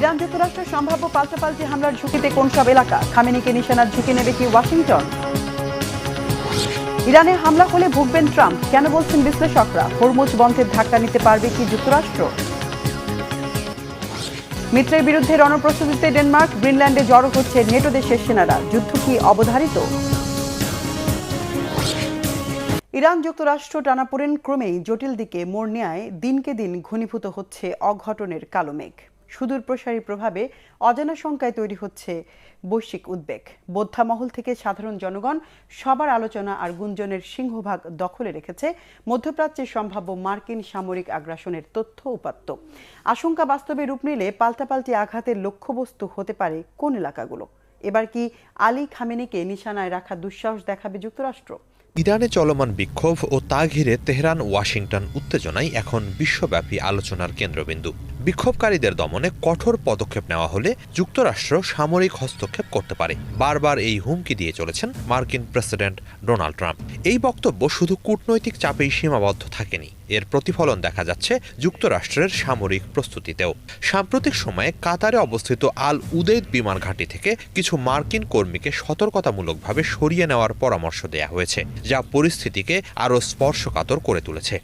Iran যুক্তরাষ্ট্রের সম্ভাব্য পাল্টাপাল্টি হামলার ঝুঁকিতে কোন সব এলাকা? খামেনিকে নিশানার ঝুঁকি নেবে কি ওয়াশিংটন? ইরানে হামলা হলে ভুগবেন ট্রাম্প, কেন বলছেন বিশ্লেষকরা? হরমুজ বন্ধের ধাক্কা নিতে পারবে কি যুক্তরাষ্ট্র? মিত্রের বিরুদ্ধে রণপ্রস্তুতিতে ডেনমার্ক, গ্রিনল্যান্ডে জড়ো হচ্ছে নেটো দেশের সেনারা, যুদ্ধ কি অবধারিত? ইরান যুক্তরাষ্ট্র টানাপোড়েন ক্রমেই জটিল দিকে মোড় নেয়, দিনকে দিন ঘনীভূত হচ্ছে অঘটনের কালো মেঘ। সুদূর প্রসারী প্রভাবে অজানা শঙ্কায় তৈরি হচ্ছে বৈশ্বিক উদ্বেগ। বোদ্ধা মহল থেকে সাধারণ জনগণ সবার আলোচনা আর গুঞ্জনের সিংহভাগ দখলে রেখেছে মধ্যপ্রাচ্যের সম্ভাব্য মার্কিন সামরিক আগ্রাসনের তথ্য উপাত্ত। আশঙ্কা বাস্তবে রূপ নিলে পাল্টাপাল্টি আঘাতের লক্ষ্যবস্তু হতে পারে কোন এলাকাগুলো? এবার কি আলী খামেনিকে নিশানায় রাখা দুঃসাহস দেখাবে যুক্তরাষ্ট্র? ইরানে চলমান বিক্ষোভ ও তা ঘিরে তেহরান ওয়াশিংটন উত্তেজনাই এখন বিশ্বব্যাপী আলোচনার কেন্দ্রবিন্দু। বিক্ষোভকারীদের দমনে কঠোর পদক্ষেপ নেওয়া হলে যুক্তরাষ্ট্র সামরিক হস্তক্ষেপ করতে পারে, বারবার এই হুমকি দিয়ে চলেছেন মার্কিন প্রেসিডেন্ট ডোনাল্ড ট্রাম্প। এই বক্তব্য শুধু কূটনৈতিক চাপেই সীমাবদ্ধ থাকেনি, এর প্রতিফলন দেখা যাচ্ছে যুক্তরাষ্ট্রের সামরিক প্রস্তুতিতেও। সাম্প্রতিক সময়ে কাতারে অবস্থিত আল উদেইদ বিমান ঘাঁটি থেকে কিছু মার্কিন কর্মীকে সতর্কতামূলকভাবে সরিয়ে নেওয়ার পরামর্শ দেয়া হয়েছে, যা পরিস্থিতিকে আরও স্পর্শকাতর করে তুলেছে।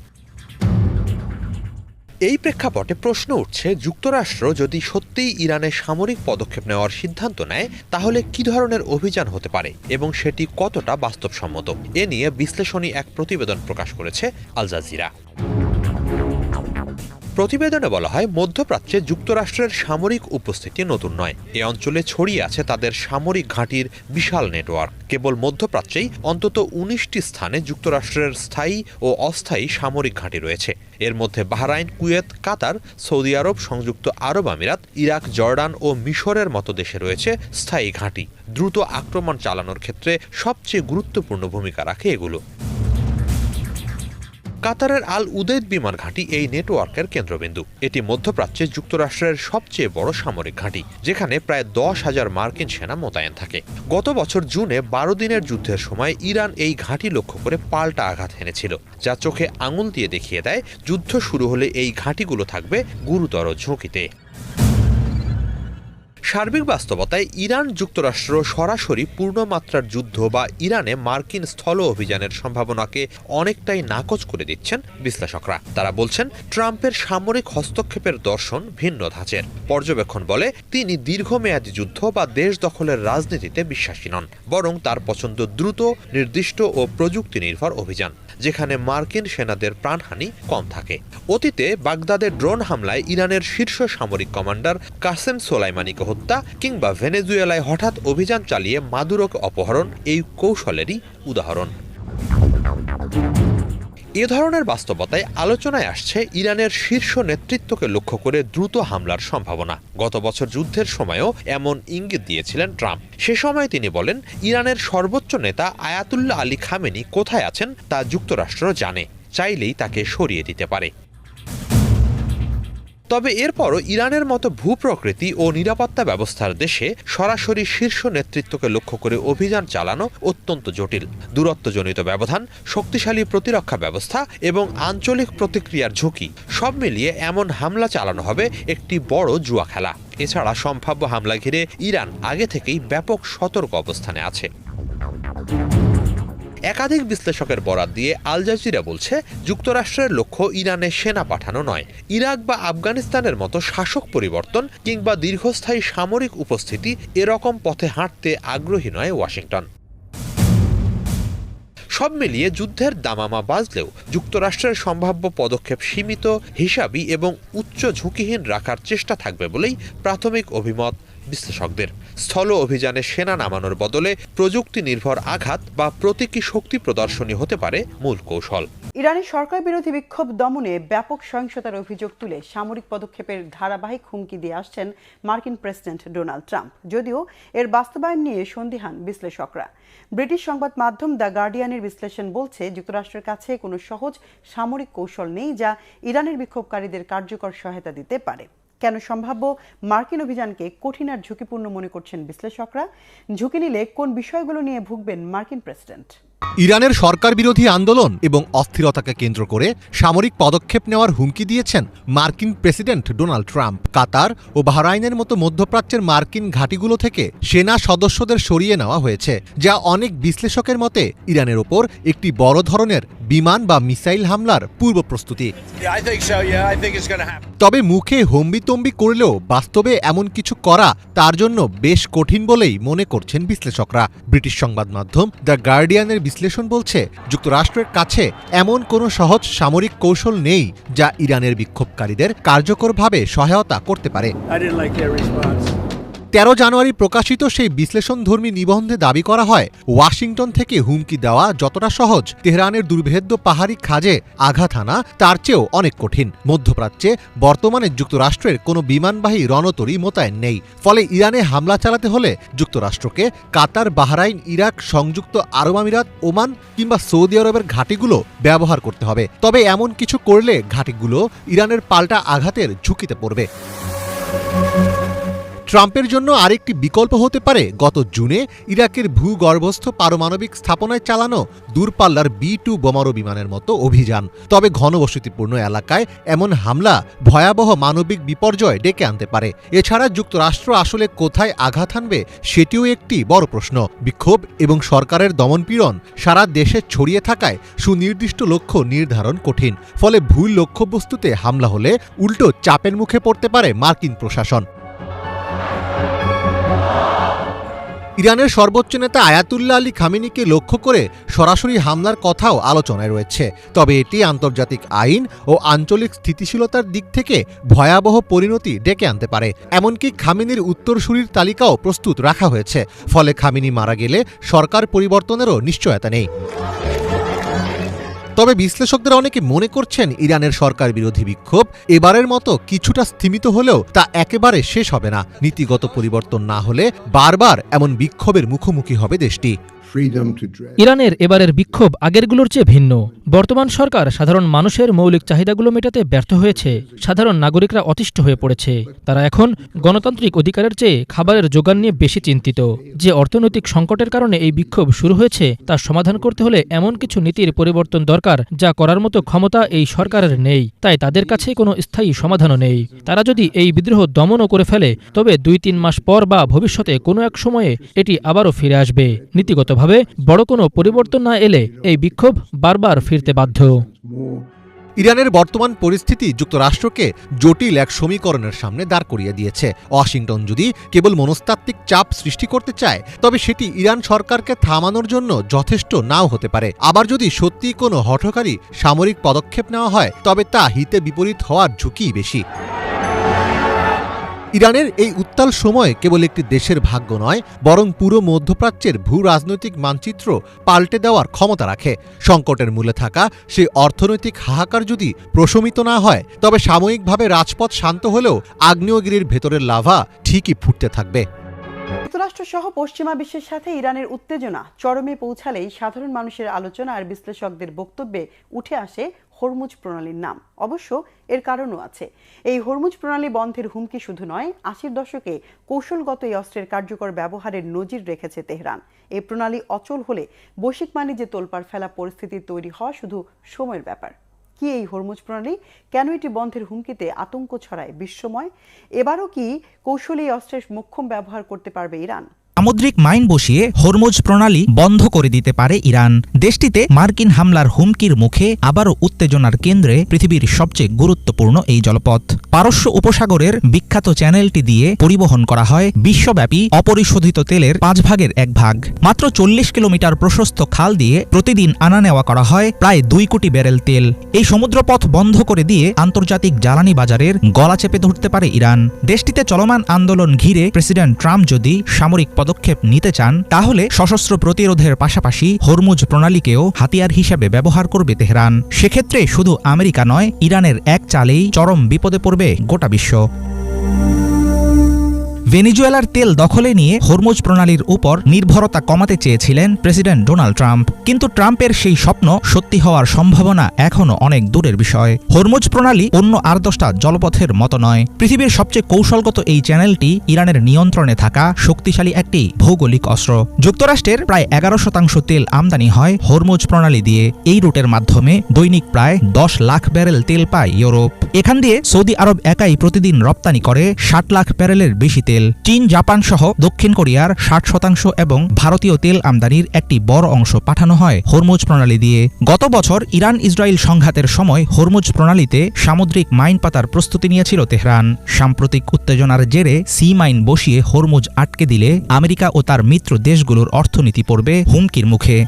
এই প্রেক্ষাপটে প্রশ্ন উঠছে, যুক্তরাষ্ট্র যদি সত্যিই ইরানে সামরিক পদক্ষেপ নেওয়ার সিদ্ধান্ত নেয়, তাহলে কি ধরনের অভিযান হতে পারে এবং সেটি কতটা বাস্তবসম্মত? এ নিয়ে বিশ্লেষণী এক প্রতিবেদন প্রকাশ করেছে আল জাজিরা। প্রতিবেদনে বলা হয়, মধ্যপ্রাচ্যে যুক্তরাষ্ট্রের সামরিক উপস্থিতি নতুন নয়। এ অঞ্চলে ছড়িয়ে আছে তাদের সামরিক ঘাঁটির বিশাল নেটওয়ার্ক। কেবল মধ্যপ্রাচ্যেই অন্তত ১৯টি স্থানে যুক্তরাষ্ট্রের স্থায়ী ও অস্থায়ী সামরিক ঘাঁটি রয়েছে। এর মধ্যে বাহরাইন, কুয়েত, কাতার, সৌদি আরব, সংযুক্ত আরব আমিরাত, ইরাক, জর্ডান ও মিশরের মতো দেশে রয়েছে স্থায়ী ঘাঁটি। দ্রুত আক্রমণ চালানোর ক্ষেত্রে সবচেয়ে গুরুত্বপূর্ণ ভূমিকা রাখে এগুলো। কাতারের আল উদেইদ বিমান ঘাঁটি এই নেটওয়ার্কের কেন্দ্রবিন্দু। এটি মধ্যপ্রাচ্যে যুক্তরাষ্ট্রের সবচেয়ে বড় সামরিক ঘাঁটি, যেখানে প্রায় ১০,০০০ মার্কিন সেনা মোতায়েন থাকে। গত বছর জুনে ১২ দিনের যুদ্ধের সময় ইরান এই ঘাঁটি লক্ষ্য করে পাল্টা আঘাত হেনেছিল, যা চোখে আঙুল দিয়ে দেখিয়ে দেয় যুদ্ধ শুরু হলে এই ঘাঁটিগুলো থাকবে গুরুতর ঝুঁকিতে। সার্বিক বাস্তবতায় ইরান যুক্তরাষ্ট্র সরাসরি পূর্ণমাত্রার যুদ্ধ বা ইরানে মার্কিন স্থল অভিযানের সম্ভাবনাকে অনেকটাই নাকচ করে দিচ্ছেন বিশ্লেষকরা। তারা বলছেন, ট্রাম্পের সামরিক হস্তক্ষেপের দর্শন ভিন্ন ধাঁচের। পর্যবেক্ষণ বলে, তিনি দীর্ঘমেয়াদী যুদ্ধ বা দেশ দখলের রাজনীতিতে বিশ্বাসী নন, বরং তার পছন্দ দ্রুত, নির্দিষ্ট ও প্রযুক্তি নির্ভর অভিযান, যেখানে মার্কিন সেনাদের প্রাণহানি কম থাকে। অতীতে বাগদাদের ড্রোন হামলায় ইরানের শীর্ষ সামরিক কমান্ডার কাসেম সোলাইমানিকে হত্যা কিংবা ভেনেজুয়েলায় হঠাৎ অভিযান চালিয়ে মাদুরোকে অপহরণ এই কৌশলেরই উদাহরণ। এ ধরনের বাস্তবতায় আলোচনায় আসছে ইরানের শীর্ষ নেতৃত্বকে লক্ষ্য করে দ্রুত হামলার সম্ভাবনা। গত বছর যুদ্ধের সময়ও এমন ইঙ্গিত দিয়েছিলেন ট্রাম্প। সে সময় তিনি বলেন, ইরানের সর্বোচ্চ নেতা আয়াতুল্লাহ আলী খামেনি কোথায় আছেন তা যুক্তরাষ্ট্র জানে, চাইলেই তাকে সরিয়ে দিতে পারে। তবে এরপরও ইরানের মতো ভূপ্রকৃতি ও নিরাপত্তা ব্যবস্থার দেশে সরাসরি শীর্ষ নেতৃত্বকে লক্ষ্য করে অভিযান চালানো অত্যন্ত জটিল। দূরত্বজনিত ব্যবধান, শক্তিশালী প্রতিরক্ষা ব্যবস্থা এবং আঞ্চলিক প্রতিক্রিয়ার ঝুঁকি সব মিলিয়ে এমন হামলা চালানো হবে একটি বড় জুয়া খেলা। এছাড়া সম্ভাব্য হামলা ঘিরে ইরান আগে থেকেই ব্যাপক সতর্ক অবস্থানে আছে। একাধিক বিশ্লেষকের বরাত দিয়ে আল জাজিরা বলছে, যুক্তরাষ্ট্রের লক্ষ্য ইরানে সেনা পাঠানো নয়। ইরাক বা আফগানিস্তানের মতো শাসক পরিবর্তন কিংবা দীর্ঘস্থায়ী সামরিক উপস্থিতি এরকম পথে হাঁটতে আগ্রহী নয় ওয়াশিংটন। সব মিলিয়ে যুদ্ধের দামামা বাজলেও যুক্তরাষ্ট্রের সম্ভাব্য পদক্ষেপ সীমিত, হিসাবী এবং উচ্চ ঝুঁকিহীন রাখার চেষ্টা থাকবে বলেই প্রাথমিক অভিমত বিশ্লেষকদের। স্থল অভিযানে সেনা নামানোর বদলে প্রযুক্তি নির্ভর আঘাত বা প্রতীকী শক্তি প্রদর্শনী হতে পারে মূল কৌশল। ইরানের সরকার বিরোধী বিক্ষোভ দমনে ব্যাপক সহিংসতার অভিযোগ তুলে সামরিক পদক্ষেপের ধারাবাহিক হুমকি দিয়ে আসছেন মার্কিন প্রেসিডেন্ট ডোনাল্ড ট্রাম্প, যদিও এর বাস্তবায়ন নিয়ে সন্দিহান বিশ্লেষকরা। ব্রিটিশ সংবাদ মাধ্যম দ্য গার্ডিয়ানের বিশ্লেষণ বলছে, যুক্তরাষ্ট্রের কাছে কোনো সহজ সামরিক কৌশল নেই যা ইরানের বিক্ষোভকারীদের কার্যকর সহায়তা দিতে পারে। কেন সম্ভাব্য মার্কিন অভিযানকে কঠিন আর ঝুঁকিপূর্ণ মনে করছেন বিশ্লেষকরা? ঝুঁকি নিলে কোন বিষয়গুলো নিয়ে ভুগবেন মার্কিন প্রেসিডেন্ট? ইরানের সরকার বিরোধী আন্দোলন এবং অস্থিরতাকে কেন্দ্র করে সামরিক পদক্ষেপ নেওয়ার হুমকি দিয়েছেন মার্কিন প্রেসিডেন্ট ডোনাল্ড ট্রাম্প। কাতার ও বাহরাইনের মতো মধ্যপ্রাচ্যের মার্কিন ঘাঁটিগুলো থেকে সেনা সদস্যদের সরিয়ে নেওয়া হয়েছে, যা অনেক বিশ্লেষকের মতে ইরানের ওপর একটি বড় ধরনের বিমান বা মিসাইল হামলার পূর্ব প্রস্তুতি। তবে মুখে হম্বিতম্বি করলেও বাস্তবে এমন কিছু করা তার জন্য বেশ কঠিন বলেই মনে করছেন বিশ্লেষকরা। ব্রিটিশ সংবাদ মাধ্যম দ্য গার্ডিয়ানের বিশ্লেষণ বলছে, যুক্তরাষ্ট্রের কাছে এমন কোনো সহজ সামরিক কৌশল নেই যা ইরানের বিক্ষোভকারীদের কার্যকরভাবে সহায়তা করতে পারে। 13 জানুয়ারি প্রকাশিত সেই বিশ্লেষণধর্মী নিবন্ধে দাবি করা হয়, ওয়াশিংটন থেকে হুমকি দেওয়া যতটা সহজ, তেহরানের দুর্ভেদ্য পাহাড়ি খাজে আঘাত হানা তার চেয়েও অনেক কঠিন। মধ্যপ্রাচ্যে বর্তমানে যুক্তরাষ্ট্রের কোনো বিমানবাহী রণতরী মোতায়েন নেই। ফলে ইরানে হামলা চালাতে হলে যুক্তরাষ্ট্রকে কাতার, বাহরাইন, ইরাক, সংযুক্ত আরব আমিরাত, ওমান কিংবা সৌদি আরবের ঘাঁটিগুলো ব্যবহার করতে হবে। তবে এমন কিছু করলে ঘাঁটিগুলো ইরানের পাল্টা আঘাতের ঝুঁকিতে পড়বে। ট্রাম্পের জন্য আরেকটি বিকল্প হতে পারে গত জুনে ইরাকের ভূগর্ভস্থ পারমাণবিক স্থাপনায় চালানো দূরপাল্লার B-2 বোমারু বিমানের মতো অভিযান। তবে ঘনবসতিপূর্ণ এলাকায় এমন হামলা ভয়াবহ মানবিক বিপর্যয় ডেকে আনতে পারে। এছাড়া যুক্তরাষ্ট্র আসলে কোথায় আঘাত হানবে সেটিও একটি বড় প্রশ্ন। বিক্ষোভ এবং সরকারের দমনপীড়ন সারা দেশে ছড়িয়ে থাকায় সুনির্দিষ্ট লক্ষ্য নির্ধারণ কঠিন। ফলে ভুল লক্ষ্যবস্তুতে হামলা হলে উল্টো চাপের মুখে পড়তে পারে মার্কিন প্রশাসন। ইরানের সর্বোচ্চ নেতা আয়াতুল্লাহ আলী খামেনিকে লক্ষ্য করে সরাসরি হামলার কথাও আলোচনায় রয়েছে। তবে এটি আন্তর্জাতিক আইন ও আঞ্চলিক স্থিতিশীলতার দিক থেকে ভয়াবহ পরিণতি ডেকে আনতে পারে। এমনকি খামেনির উত্তরসূরির তালিকাও প্রস্তুত রাখা হয়েছে। ফলে খামেনি মারা গেলে সরকার পরিবর্তনেরও নিশ্চয়তা নেই। তবে বিশ্লেষকদের অনেকে মনে করছেন, ইরানের সরকার বিরোধী বিক্ষোভ এবারের মতো কিছুটা স্থিমিত হলেও তা একেবারে শেষ হবে না। নীতিগত পরিবর্তন না হলে বারবার এমন বিক্ষোভের মুখোমুখি হবে দেশটি। ইরানের এবারের বিক্ষোভ আগেরগুলোর চেয়ে ভিন্ন। বর্তমান সরকার সাধারণ মানুষের মৌলিক চাহিদাগুলো মেটাতে ব্যর্থ হয়েছে। সাধারণ নাগরিকরা অতিষ্ঠ হয়ে পড়েছে। তারা এখন গণতান্ত্রিক অধিকারের চেয়ে খাবারের যোগান নিয়ে বেশি চিন্তিত। যে অর্থনৈতিক সংকটের কারণে এই বিক্ষোভ শুরু হয়েছে তা সমাধান করতে হলে এমন কিছু নীতির পরিবর্তন দরকার যা করার মতো ক্ষমতা এই সরকারের নেই। তাই তাদের কাছে কোনো স্থায়ী সমাধানও নেই। তারা যদি এই বিদ্রোহ দমনও করে ফেলে, তবে 2-3 মাস পর বা ভবিষ্যতে কোনো এক সময়ে এটি আবারও ফিরে আসবে। নীতিগতভাবে বড় কোনো পরিবর্তন না এলে এই বিক্ষোভ বারবার ফিরতে বাধ্য। ইরানের বর্তমান পরিস্থিতি যুক্তরাষ্ট্রকে জটিল এক সমীকরণের সামনে দাঁড় করিয়ে দিয়েছে। ওয়াশিংটন যদি কেবল মনস্তাত্ত্বিক চাপ সৃষ্টি করতে চায়, তবে সেটি ইরান সরকারকে থামানোর জন্য যথেষ্ট নাও হতে পারে। আবার যদি সত্যিই কোনো হঠকারী সামরিক পদক্ষেপ নেওয়া হয়, তবে তা হিতে বিপরীত হওয়ার ঝুঁকি বেশি। ইরানের এই উত্তাল সময় কেবল একটি দেশের ভাগ্য নয়, বরং পুরো মধ্যপ্রাচ্যের ভূ রাজনৈতিক মানচিত্র পাল্টে দেওয়ার ক্ষমতা রাখে। সংকটের মূলে থাকা সেই অর্থনৈতিক হাহাকার যদি প্রশমিত না হয়, তবে সাময়িকভাবে রাজপথ শান্ত হলেও আগ্নেয়গিরির ভেতরের লাভা ঠিকই ফুটতে থাকবে। যুক্তরাষ্ট্র সহ পশ্চিমা বিশ্বের সাথে ইরানের উত্তেজনা চরমে পৌঁছালেই সাধারণ মানুষের আলোচনা আর বিশ্লেষকদের বক্তব্যে উঠে আসে হরমুজ প্রণালীর নাম। অবশ্য এর কারণও আছে। এই হরমুজ প্রণালী বন্ধের হুমকি শুধু নয়, 80-র দশকে কৌশলগত এই অস্ত্রের কার্যকর ব্যবহারের নজির রেখেছে তেহরান। এই প্রণালী অচল হলে বৈশ্বিক বাণিজ্যে তোলপাড় ফেলা পরিস্থিতি তৈরি হওয়া শুধু সময়ের ব্যাপার। কি এই হরমুজ প্রণালী? কেন এটি বন্ধের হুমকিতে আতঙ্ক ছড়ায় বিশ্বময়? এবারও কি কৌশলী অস্ত্রের মোক্ষম ব্যবহার করতে পারবে ইরান? সামুদ্রিক মাইন বসিয়ে হরমুজ প্রণালী বন্ধ করে দিতে পারে ইরান। দেশটিতে মার্কিন হামলার হুমকির মুখে আবারও উত্তেজনার কেন্দ্রে পৃথিবীর সবচেয়ে গুরুত্বপূর্ণ এই জলপথ। পারস্য উপসাগরের বিখ্যাত চ্যানেলটি দিয়ে পরিবহন করা হয় বিশ্বব্যাপী অপরিশোধিত তেলের 5 ভাগের 1 ভাগ। মাত্র 40 কিলোমিটার প্রশস্ত খাল দিয়ে প্রতিদিন আনা নেওয়া করা হয় প্রায় 2 কোটি ব্যারেল তেল। এই সমুদ্রপথ বন্ধ করে দিয়ে আন্তর্জাতিক জ্বালানি বাজারের গলা চেপে ধরতে পারে ইরান। দেশটিতে চলমান আন্দোলন ঘিরে প্রেসিডেন্ট ট্রাম্প যদি সামরিক পদক্ষেপ নিতে চান, তাহলে সশস্ত্র প্রতিরোধের পাশাপাশি হরমুজ প্রণালীকেও হাতিয়ার হিসেবে ব্যবহার করবে তেহরান। সেক্ষেত্রে শুধু আমেরিকা নয়, ইরানের এক চালেই চরম বিপদে পড়বে গোটা বিশ্ব। ভেনেজুয়েলার তেল দখলে নিয়ে হরমুজ প্রণালীর উপর নির্ভরতা কমাতে চেয়েছিলেন প্রেসিডেন্ট ডোনাল্ড ট্রাম্প, কিন্তু ট্রাম্পের সেই স্বপ্ন সত্যি হওয়ার সম্ভাবনা এখনও অনেক দূরের বিষয়। হরমুজ প্রণালী অন্য আর 10টা জলপথের মতো নয়। পৃথিবীর সবচেয়ে কৌশলগত এই চ্যানেলটি ইরানের নিয়ন্ত্রণে থাকা শক্তিশালী একটি ভৌগোলিক অস্ত্র। যুক্তরাষ্ট্রের প্রায় 11% তেল আমদানি হয় হরমুজ প্রণালী দিয়ে। এই রুটের মাধ্যমে দৈনিক প্রায় 10 লাখ ব্যারেল তেল পায় ইউরোপ। এখান দিয়ে সৌদি আরব একাই প্রতিদিন রপ্তানি করে 60 লাখ ব্যারেলের বেশি তেল। চীন, জাপান সহ দক্ষিণ কোরিয়ার 60% এবং ভারতীয় তেল আমদানির একটি বড় অংশ পাঠানো হয় হরমুজ প্রণালী দিয়ে। গত বছর ইরান ইসরায়েল সংঘাতের সময় হরমুজ প্রণালীতে সামুদ্রিক মাইন পাতার প্রস্তুতি নিয়েছিল তেহরান। সাম্প্রতিক উত্তেজনার জেরে সি মাইন বসিয়ে হরমুজ আটকে দিলে আমেরিকা ও তার মিত্র দেশগুলোর অর্থনীতি পড়বে হুমকির মুখে।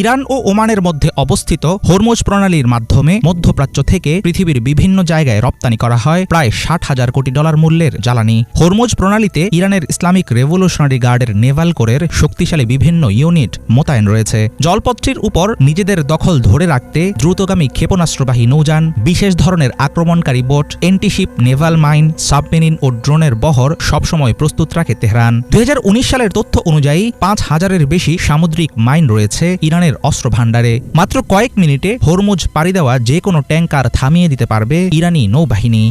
ইরান ও ওমানের মধ্যে অবস্থিত হরমুজ প্রণালীর মাধ্যমে মধ্যপ্রাচ্য থেকে পৃথিবীর বিভিন্ন জায়গায় রপ্তানি করা হয় প্রায় $60,000 কোটি মূল্যের জ্বালানি। হরমুজ প্রণালীতে ইরানের ইসলামিক রেভলিউশনারি গার্ডের নেভাল কোরের শক্তিশালী বিভিন্ন ইউনিট মোতায়েন রয়েছে। জলপথটির উপর নিজেদের দখল ধরে রাখতে দ্রুতগামী ক্ষেপণাস্ত্রবাহী নৌযান, বিশেষ ধরনের আক্রমণকারী boat, antiship naval mine, submarine ও ড্রোনের বহর সবসময় প্রস্তুত রাখে তেহরান। 2019 সালের তথ্য অনুযায়ী 5,000-এর বেশি সামুদ্রিক মাইন রয়েছে ইরানের অস্ত্র ভাণ্ডারে। মাত্র কয়েক মিনিটে হরমুজ পাড়ি দেওয়া যে কোনো ট্যাঙ্কার থামিয়ে দিতে পারবে ইরানি নৌবাহিনী।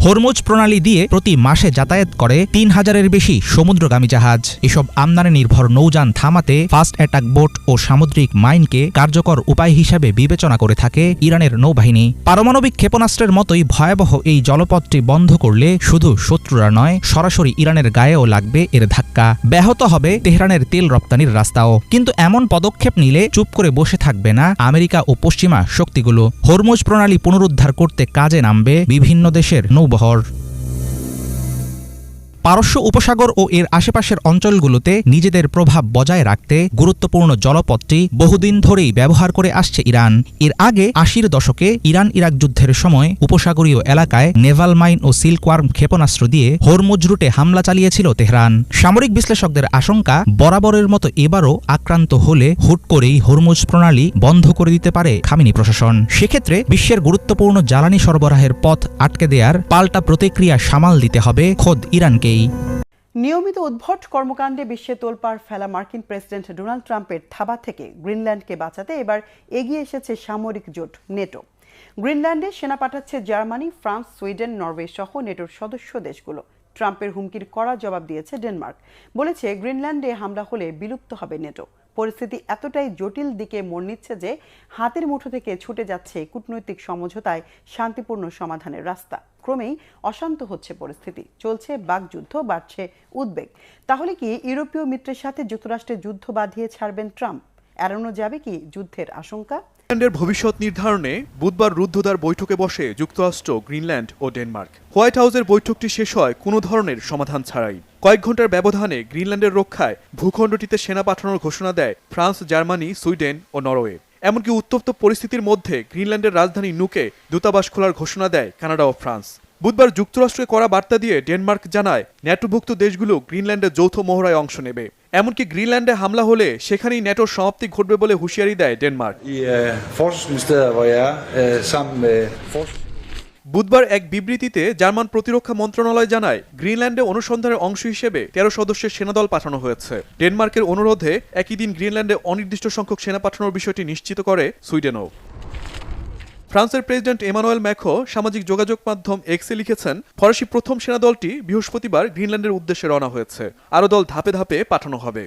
হরমুজ প্রণালী দিয়ে প্রতি মাসে যাতায়াত করে 3,000-এর বেশি সমুদ্রগামী জাহাজ। এসব আমদানি নির্ভর নৌযান থামাতে ফাস্ট অ্যাটাক বোট ও সামুদ্রিক মাইনকে কার্যকর উপায় হিসাবে বিবেচনা করে থাকে ইরানের নৌবাহিনী। পারমাণবিক ক্ষেপণাস্ত্রের মতোই ভয়াবহ এই জলপথটি বন্ধ করলে শুধু শত্রুরা নয়, সরাসরি ইরানের গায়েও লাগবে এর ধাক্কা। ব্যাহত হবে তেহরানের তেল রপ্তানির রাস্তাও। কিন্তু এমন পদক্ষেপ নিলে চুপ করে বসে থাকবে না আমেরিকা ও পশ্চিমা শক্তিগুলো। হরমুজ প্রণালী পুনরুদ্ধার করতে কাজে নামবে বিভিন্ন দেশের নৌবহর। পারস্য উপসাগর ও এর আশেপাশের অঞ্চলগুলোতে নিজেদের প্রভাব বজায় রাখতে গুরুত্বপূর্ণ জলপথটি বহুদিন ধরেই ব্যবহার করে আসছে ইরান। এর আগে 80-র দশকে ইরান ইরাক যুদ্ধের সময় উপসাগরীয় এলাকায় নেভাল মাইন ও সিল্কওয়ার্ম ক্ষেপণাস্ত্র দিয়ে হরমুজ রুটে হামলা চালিয়েছিল তেহরান। সামরিক বিশ্লেষকদের আশঙ্কা, বরাবরের মতো এবারও আক্রান্ত হলে হুট করেই হরমুজ প্রণালী বন্ধ করে দিতে পারে খামেনি প্রশাসন। সেক্ষেত্রে বিশ্বের গুরুত্বপূর্ণ জ্বালানি সরবরাহের পথ আটকে দেওয়ার পাল্টা প্রতিক্রিয়া সামাল দিতে হবে খোদ ইরানকে। নিয়মিত উদ্ভট কর্মকাণ্ডে বিশ্বে তোলপাড় ফেলা মার্কিন প্রেসিডেন্ট ডোনাল্ড ট্রাম্পের থাবা থেকে গ্রিনল্যান্ডকে বাঁচাতে এবার এগিয়ে এসেছে সামরিক জোট নেটো। গ্রিনল্যান্ডে সেনা পাঠাচ্ছে জার্মানি, ফ্রান্স, সুইডেন, নরওয়ে সহ নেটোর সদস্য দেশগুলো। ট্রাম্পের হুমকির কড়া জবাব দিয়েছে ডেনমার্ক। বলেছে গ্রিনল্যান্ডে হামলা হলে বিলুপ্ত হবে নেটো। পরিস্থিতি এতটাই জটিল দিকে মোড় নিচ্ছে যে হাতের মুঠো থেকে ছুটে যাচ্ছে কূটনৈতিক সমঝোতায় শান্তিপূর্ণ সমাধানের রাস্তা। ক্রমেই অশান্ত হচ্ছে পরিস্থিতি, চলছে বাকযুদ্ধ, বাড়ছে উদ্বেগ। তাহলে কি ইউরোপীয় মিত্রের সাথে যুক্তরাষ্ট্রের যুদ্ধ বাঁধিয়ে ছাড়বেন ট্রাম্প? এড়ানো যাবে কি যুদ্ধের আশঙ্কা? গ্রিনল্যান্ডের ভবিষ্যৎ নির্ধারণে বুধবার রুদ্ধদ্বার বৈঠকে বসে যুক্তরাষ্ট্র, গ্রিনল্যান্ড ও ডেনমার্ক। হোয়াইট হাউসের বৈঠকটি শেষ হয় কোনো ধরনের সমাধান ছাড়াই। কয়েক ঘন্টার ব্যবধানে গ্রিনল্যান্ডের রক্ষায় ভূখণ্ডটিতে সেনা পাঠানোর ঘোষণা দেয় ফ্রান্স, জার্মানি, সুইডেন ও নরওয়ে। এমনকি উত্তপ্ত পরিস্থিতির মধ্যে গ্রিনল্যান্ডের রাজধানী নুকে দূতাবাস খোলার ঘোষণা দেয় কানাডা ও ফ্রান্স। বুধবার যুক্তরাষ্ট্রকে করা বার্তা দিয়ে ডেনমার্ক জানায় ন্যাটোভুক্ত দেশগুলো গ্রিনল্যান্ডের যৌথ মহড়ায় অংশ নেবে। এমনকি গ্রিনল্যান্ডে হামলা হলে সেখানেই ন্যাটোর সমাপ্তি ঘটবে বলে হুঁশিয়ারি দেয় ডেনমার্ক। বুধবার এক বিবৃতিতে জার্মান প্রতিরক্ষা মন্ত্রণালয় জানায় গ্রিনল্যান্ডে অনুসন্ধানের অংশ হিসেবে 13 সদস্যের সেনাদল পাঠানো হয়েছে। ডেনমার্কের অনুরোধে একই দিন গ্রিনল্যান্ডে অনির্দিষ্ট সংখ্যক সেনা পাঠানোর বিষয়টি নিশ্চিত করে সুইডেনও। ফ্রান্সের প্রেসিডেন্ট এমানুয়েল ম্যাক্রো সামাজিক যোগাযোগ মাধ্যম এক্সে লিখেছেন, ফরাসি প্রথম সেনাদলটি বৃহস্পতিবার গ্রিনল্যান্ডের উদ্দেশ্যে রওনা হয়েছে। আরও দল ধাপে ধাপে পাঠানো হবে।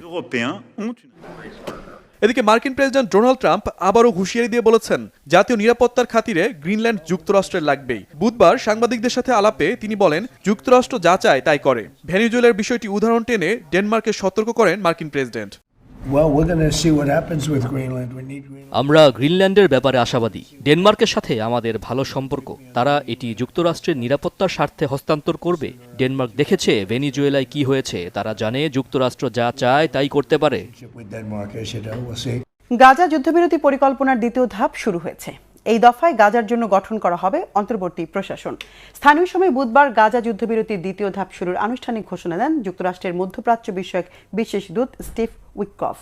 এদিকে মার্কিন প্রেসিডেন্ট ডোনাল্ড ট্রাম্প আবারও হুঁশিয়ারি দিয়ে বলেছেন, জাতীয় নিরাপত্তার খাতিরে গ্রিনল্যান্ড যুক্তরাষ্ট্রের লাগবেই। বুধবার সাংবাদিকদের সাথে আলাপে তিনি বলেন, যুক্তরাষ্ট্র যা চায় তাই করে। ভেনেজুয়েলার বিষয়টি উদাহরণ টেনে ডেনমার্ককে সতর্ক করেন মার্কিন প্রেসিডেন্ট। আমরা গ্রিনল্যান্ডের ব্যাপারে আশাবাদী। ডেনমার্কের সাথে আমাদের ভালো সম্পর্ক। তারা এটি যুক্তরাষ্ট্রের নিরাপত্তার স্বার্থে হস্তান্তর করবে। ডেনমার্ক দেখেছে ভেনেজুয়েলায় কি হয়েছে। তারা জানে যুক্তরাষ্ট্র যা চায় তাই করতে পারে। গাজা যুদ্ধবিরতি পরিকল্পনার দ্বিতীয় ধাপ শুরু হয়েছে। এই দফায় গাজার জন্য গঠন করা হবে অন্তর্বর্তী প্রশাসন। স্থানীয় সময় বুধবার গাজা যুদ্ধবিরতির দ্বিতীয় ধাপ শুরুর আনুষ্ঠানিক ঘোষণা দেন যুক্তরাষ্ট্রের মধ্যপ্রাচ্য বিষয়ক বিশেষ দূত স্টিভ উইটকফ।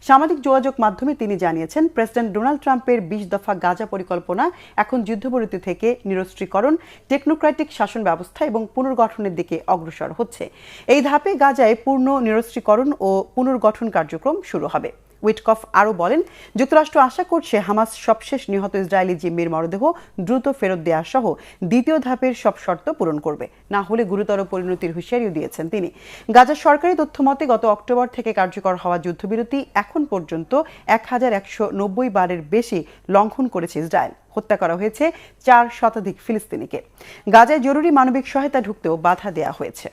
সামাজিক যোগাযোগ মাধ্যমে তিনি জানিয়েছেন, প্রেসিডেন্ট ডোনাল্ড ট্রাম্পের 20 দফা গাজা পরিকল্পনা এখন যুদ্ধবিরতি থেকে নিরস্ত্রীকরণ, টেকনোক্র্যাটিক শাসন ব্যবস্থা এবং পুনর্গঠনের দিকে অগ্রসর হচ্ছে। এই ধাপে গাজায় পূর্ণ নিরস্ত্রীকরণ ও পুনর্গঠন কার্যক্রম শুরু হবে। উইটকফ আরও বলেন, যুক্তরাষ্ট্র আশা করছে হামাস সবশেষ নিহত ইসরায়েলি জিম্মির মরদেহ দ্রুত ফেরত দেওয়া সহ দ্বিতীয় ধাপের সব শর্ত পূরণ করবে, না হলে গুরুতর পরিণতির হুঁশিয়ারিও দিয়েছেন তিনি। গাজার সরকারি তথ্য মতে গত অক্টোবর থেকে কার্যকর হওয়া যুদ্ধবিরতি এখন পর্যন্ত 1190 বারের বেশি লঙ্ঘন করেছে ইসরায়েল। হত্যা করা হয়েছে 4 শতাধিক ফিলিস্তিনিকে। গাজায় জরুরি মানবিক সহায়তা ঢুকতেও বাধা দেওয়া হয়েছে।